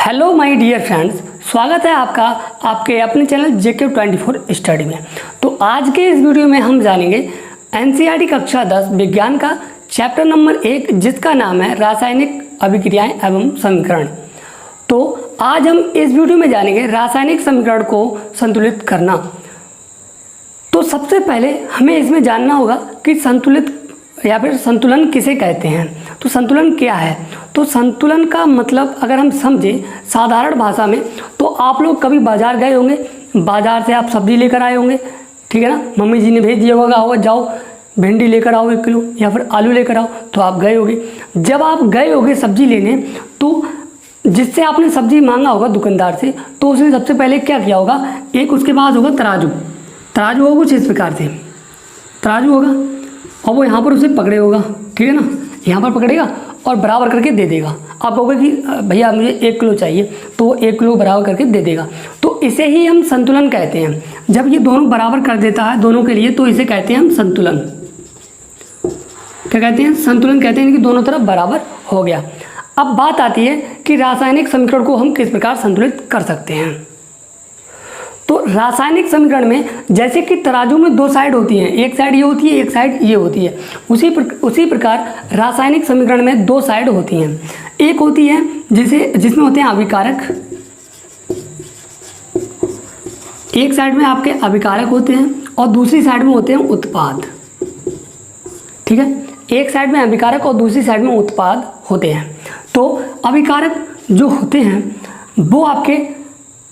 Hello my dear friends, स्वागत है आपका आपके अपने चैनल JK24 स्टडी में। तो आज के इस वीडियो में हम जानेंगे एनसीईआरटी कक्षा 10 विज्ञान का चैप्टर नंबर 1 जिसका नाम है रासायनिक अभिक्रियाएं एवं समीकरण। तो आज हम इस वीडियो में जानेंगे रासायनिक समीकरण को संतुलित करना। तो सबसे पहले हमें इसमें जानना होगा कि संतुलित या फिर संतुलन किसे कहते हैं। तो संतुलन क्या है? तो संतुलन का मतलब अगर हम समझें साधारण भाषा में, तो आप लोग कभी बाजार गए होंगे, बाजार से आप सब्जी लेकर आए होंगे, ठीक है ना। मम्मी जी ने भेज दिया होगा जाओ भिंडी लेकर आओ 1 किलो या फिर आलू लेकर आओ, तो आप गए होगे। जब आप गए होगे सब्जी लेने, तो जिससे आपने सब्जी मांगा होगा दुकानदार से, तो उसने सबसे पहले क्या किया होगा, एक उसके पास होगा तराजू होगा कुछ इस प्रकार से तराजू होगा, और वो यहाँ पर उसे पकड़े होगा, ठीक है ना, यहाँ पर पकड़ेगा और बराबर करके दे देगा। आप कहोगे कि भैया मुझे 1 किलो चाहिए, तो वो 1 किलो बराबर करके दे देगा। तो इसे ही हम संतुलन कहते हैं। जब ये दोनों बराबर कर देता है दोनों के लिए, तो इसे कहते हैं हम संतुलन। क्या कहते हैं? संतुलन कहते हैं कि दोनों तरफ बराबर हो गया। अब बात आती है कि रासायनिक समीकरण को हम किस प्रकार संतुलित कर सकते हैं। तो रासायनिक समीकरण में जैसे कि तराजू में 2 साइड होती हैं, एक साइड ये होती है, एक साइड ये होती है, उसी प्रकार रासायनिक समीकरण में 2 साइड होती हैं। एक होती है जिसमें होते हैं अभिकारक, एक साइड में आपके अभिकारक होते हैं और दूसरी साइड में होते हैं उत्पाद, ठीक है। एक साइड में अभिकारक और दूसरी साइड में उत्पाद होते हैं। तो अभिकारक जो होते हैं वो आपके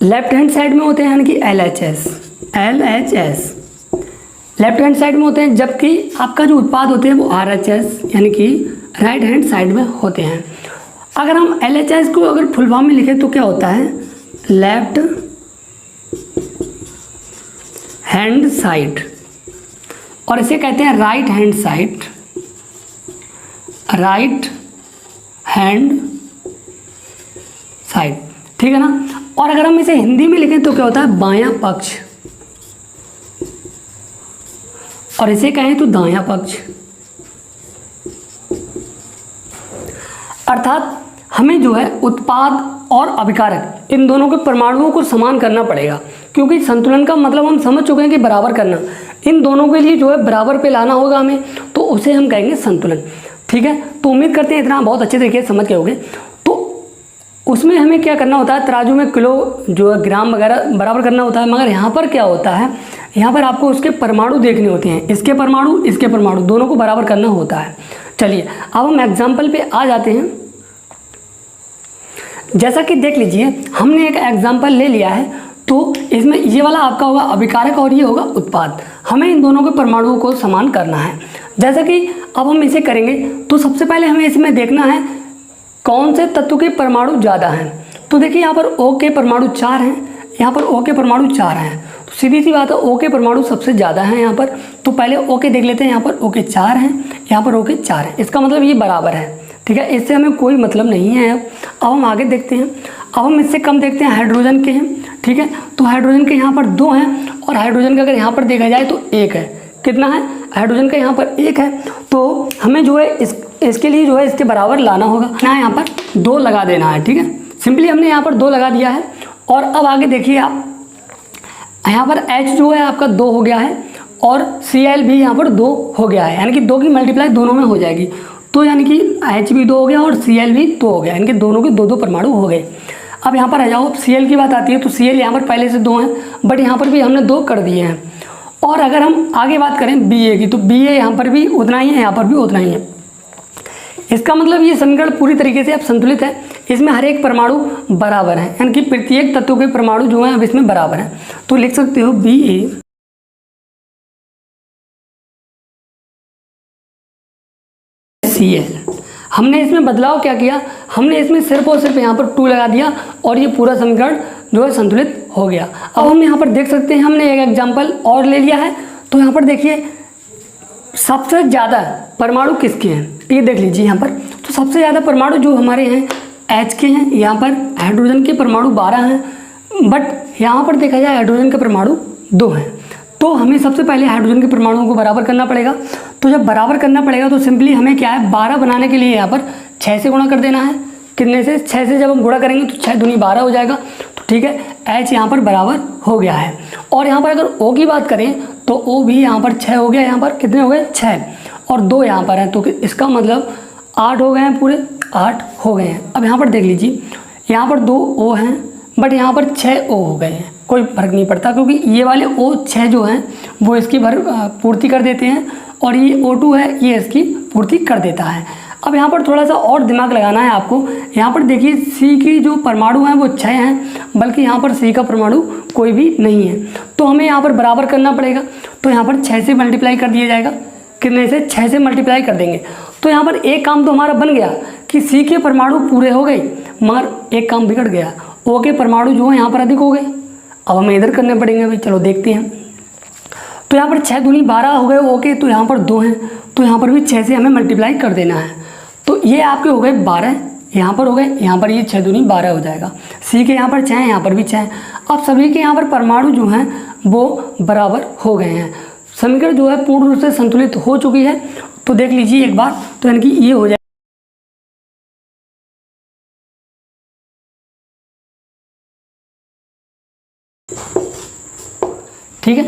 लेफ्ट हैंड साइड में होते हैं, यानी कि LHS लेफ्ट हैंड साइड में होते हैं, जबकि आपका जो उत्पाद होते हैं वो RHS यानी कि राइट हैंड साइड में होते हैं। अगर हम LHS को अगर फुल फॉर्म में लिखें तो क्या होता है, लेफ्ट हैंड साइड, और इसे कहते हैं राइट हैंड साइड, ठीक है ना। और अगर हम इसे हिंदी में लिखें तो क्या होता है, बायां पक्ष, और इसे कहें तो दायां पक्ष। अर्थात हमें जो है उत्पाद और अभिकारक इन दोनों के परमाणुओं को समान करना पड़ेगा, क्योंकि संतुलन का मतलब हम समझ चुके हैं कि बराबर करना। इन दोनों के लिए जो है बराबर पे लाना होगा हमें, तो उसे हम कहेंगे संतुलन, ठीक है। तो उम्मीद करते हैं इतना बहुत अच्छे तरीके से समझ गए होंगे। उसमें हमें क्या करना होता है, तराजू में किलो जो है ग्राम वगैरह बराबर करना होता है, मगर यहाँ पर क्या होता है, यहाँ पर आपको उसके परमाणु देखने होते हैं, इसके परमाणु दोनों को बराबर करना होता है। चलिए अब हम एग्जाम्पल पे आ जाते हैं। जैसा कि देख लीजिए, हमने एक एग्जाम्पल ले लिया है, तो इसमें ये वाला आपका होगा अभिकारक और ये होगा उत्पाद। हमें इन दोनों के परमाणुओं को समान करना है। जैसा कि अब हम इसे करेंगे, तो सबसे पहले हमें इसमें देखना है कौन से तत्व के परमाणु ज़्यादा हैं। तो देखिए यहाँ पर O के परमाणु 4 हैं, यहाँ पर O के परमाणु 4 हैं, तो सीधी सी बात है O के परमाणु सबसे ज़्यादा हैं यहाँ पर। तो पहले O के देख लेते हैं, यहाँ पर O के 4 हैं, यहाँ पर O के 4 हैं, इसका मतलब ये बराबर है, ठीक है। इससे हमें कोई मतलब नहीं है। अब हम आगे देखते हैं। अब हम इससे कम देखते हैं, हाइड्रोजन के हैं, ठीक है। तो हाइड्रोजन के यहाँ पर 2 हैं, और हाइड्रोजन का अगर यहाँ पर देखा जाए तो 1 है। कितना है? हाइड्रोजन का यहाँ पर 1 है। तो हमें जो है इसके लिए जो है इसके बराबर लाना होगा, यहाँ पर 2 लगा देना है, ठीक है। सिंपली हमने यहाँ पर 2 लगा दिया है। और अब आगे देखिए आप, यहाँ पर H जो है आपका 2 हो गया है, और Cl भी यहाँ पर 2 हो गया है, यानी कि 2 की मल्टीप्लाई दोनों में हो जाएगी। तो यानी कि H भी 2 हो गया और Cl भी 2 हो गया, यानी कि दोनों के 2 परमाणु हो गए। अब यहाँ पर आ जाओ, Cl की बात आती है, तो Cl यहाँ पर पहले से 2 हैं, बट यहाँ पर भी हमने 2 कर दिए हैं। और अगर हम आगे बात करें Ba की, तो Ba यहाँ पर भी उतना ही है, यहाँ पर भी उतना ही है। इसका मतलब ये समीकरण पूरी तरीके से अब संतुलित है। इसमें हर एक परमाणु बराबर है, यानी कि प्रत्येक तत्व के परमाणु जो हैं अब इसमें बराबर हैं। तो लिख सकते हो BaCl। हमने इसमें बदलाव क्या किया, हमने इसमें सिर्फ और सिर्फ यहाँ पर 2 लगा दिया, और ये पूरा समीकरण जो है संतुलित हो गया। अब हम यहाँ पर देख सकते हैं, हमने एक एग्जाम्पल और ले लिया है। तो यहाँ पर देखिए सबसे ज़्यादा परमाणु किसके हैं, ये देख लीजिए यहाँ पर। तो सबसे ज़्यादा परमाणु जो हमारे हैं H के हैं। यहाँ पर हाइड्रोजन के परमाणु 12 हैं, बट यहाँ पर देखा जाए हाइड्रोजन के परमाणु 2 हैं। तो हमें सबसे पहले हाइड्रोजन के परमाणुओं को बराबर करना पड़ेगा। तो जब बराबर करना पड़ेगा तो सिंपली हमें क्या है, 12 बनाने के लिए यहाँ पर 6 से गुणा कर देना है, कितने से, 6 से जब हम गुणा करेंगे तो 6 दूनी 12 हो जाएगा। तो ठीक है, H यहाँ पर बराबर हो गया है। और यहाँ पर अगर O की बात करें तो O भी यहाँ पर 6 हो गया, यहाँ पर कितने हो गए 6, और 2 यहाँ पर हैं, तो इसका मतलब 8 हो गए हैं, पूरे 8 हो गए हैं। अब यहाँ पर देख लीजिए, यहाँ पर 2 O हैं बट यहाँ पर 6 O हो गए हैं, कोई फर्क नहीं पड़ता क्योंकि ये वाले O 6 जो हैं वो इसकी पूर्ति कर देते हैं, और ये O2 है ये इसकी पूर्ति कर देता है। अब यहाँ पर थोड़ा सा और दिमाग लगाना है आपको। यहाँ पर देखिए C की जो परमाणु हैं वो 6 हैं, बल्कि यहाँ पर C का परमाणु कोई भी नहीं है, तो हमें यहाँ पर बराबर करना पड़ेगा। तो यहाँ पर 6 से मल्टीप्लाई कर दिया जाएगा, कितने से, 6 से मल्टीप्लाई कर देंगे। तो यहाँ पर एक काम तो हमारा बन गया कि C के परमाणु पूरे हो गए, मगर एक काम बिगड़ गया, O के परमाणु जो है यहाँ पर अधिक हो गए। अब हमें इधर करने पड़ेंगे भाई, चलो देखते हैं। तो यहाँ पर 6 दूनी 12 हो गए O के, तो यहाँ पर 2 हैं, तो यहाँ पर भी 6 से हमें मल्टीप्लाई कर देना है। तो ये आपके हो गए 12, यहाँ पर हो गए, यहाँ पर ये 6 दूनी 12 हो जाएगा। C के यहाँ पर 6 हैं, यहाँ पर भी 6 हैं। अब सभी के यहाँ पर परमाणु जो हैं वो बराबर हो गए हैं, समीकरण जो है पूर्ण रूप से संतुलित हो चुकी है। तो देख लीजिए एक बार, तो यानी कि ये हो जाए, ठीक है।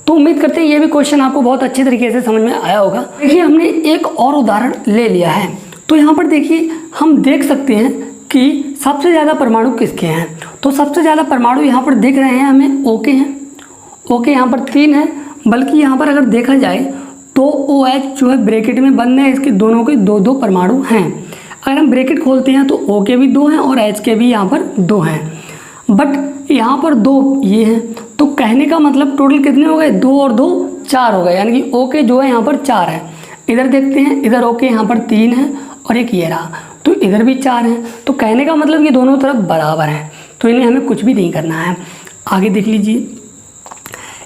तो उम्मीद करते हैं ये भी क्वेश्चन आपको बहुत अच्छे तरीके से समझ में आया होगा। देखिए हमने एक और उदाहरण ले लिया है, तो यहाँ पर देखिए हम देख सकते हैं कि सबसे ज़्यादा परमाणु किसके हैं। तो सबसे ज़्यादा परमाणु यहाँ पर दिख रहे हैं हमें O के हैं, O के यहाँ पर 3 हैं, बल्कि यहाँ पर अगर देखा जाए तो OH जो है ब्रैकेट में बंद है, इसके दोनों के 2-2 परमाणु हैं। अगर हम ब्रैकेट खोलते हैं तो O के भी 2 हैं और H के भी यहाँ पर 2 हैं, बट यहाँ पर 2 ये हैं। तो कहने का मतलब टोटल कितने हो गए, 2 और 2 4 हो गए, यानी कि O के जो है यहाँ पर 4 है। इधर देखते हैं, इधर O के यहाँ पर 3 है और एक ये रहा, तो इधर भी 4 हैं। तो कहने का मतलब ये दोनों तरफ बराबर हैं, तो इन्हें हमें कुछ भी नहीं करना है। आगे देख लीजिए,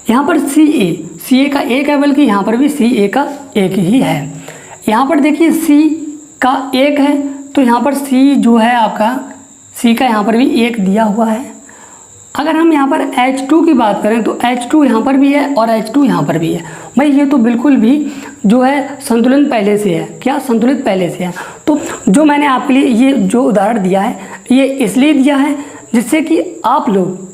यहाँ पर CA का 1 है, बल्कि यहाँ पर भी CA का 1 ही है। यहाँ पर देखिए C का 1 है, तो यहाँ पर C जो है आपका, C का यहाँ पर भी 1 दिया हुआ है। अगर हम यहाँ पर H2 की बात करें तो H2 यहाँ पर भी है और H2 यहाँ पर भी है। भाई ये तो बिल्कुल भी जो है संतुलन पहले से है, क्या संतुलित पहले से है। तो जो मैंने आपके लिए ये जो उदाहरण दिया है ये इसलिए दिया है जिससे कि आप लोग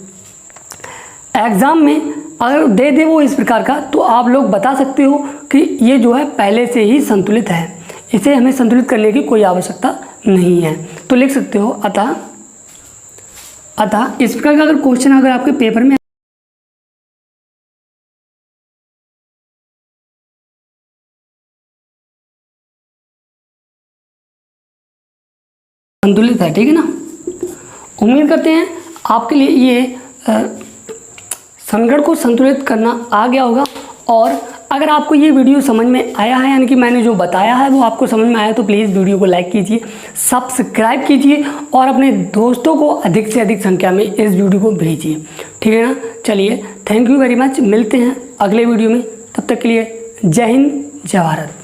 एग्ज़ाम में अगर दे दे वो इस प्रकार का, तो आप लोग बता सकते हो कि ये जो है पहले से ही संतुलित है, इसे हमें संतुलित करने की कोई आवश्यकता नहीं है। तो लिख सकते हो अतः इस प्रकार का अगर क्वेश्चन अगर आपके पेपर में संतुलित है, ठीक है ना। उम्मीद करते हैं आपके लिए ये समीकरण को संतुलित करना आ गया होगा। और अगर आपको ये वीडियो समझ में आया है, यानी कि मैंने जो बताया है वो आपको समझ में आया, तो प्लीज़ वीडियो को लाइक कीजिए, सब्सक्राइब कीजिए और अपने दोस्तों को अधिक से अधिक संख्या में इस वीडियो को भेजिए, ठीक है ना। चलिए, थैंक यू वेरी मच, मिलते हैं अगले वीडियो में, तब तक के लिए जय हिंद जय भारत।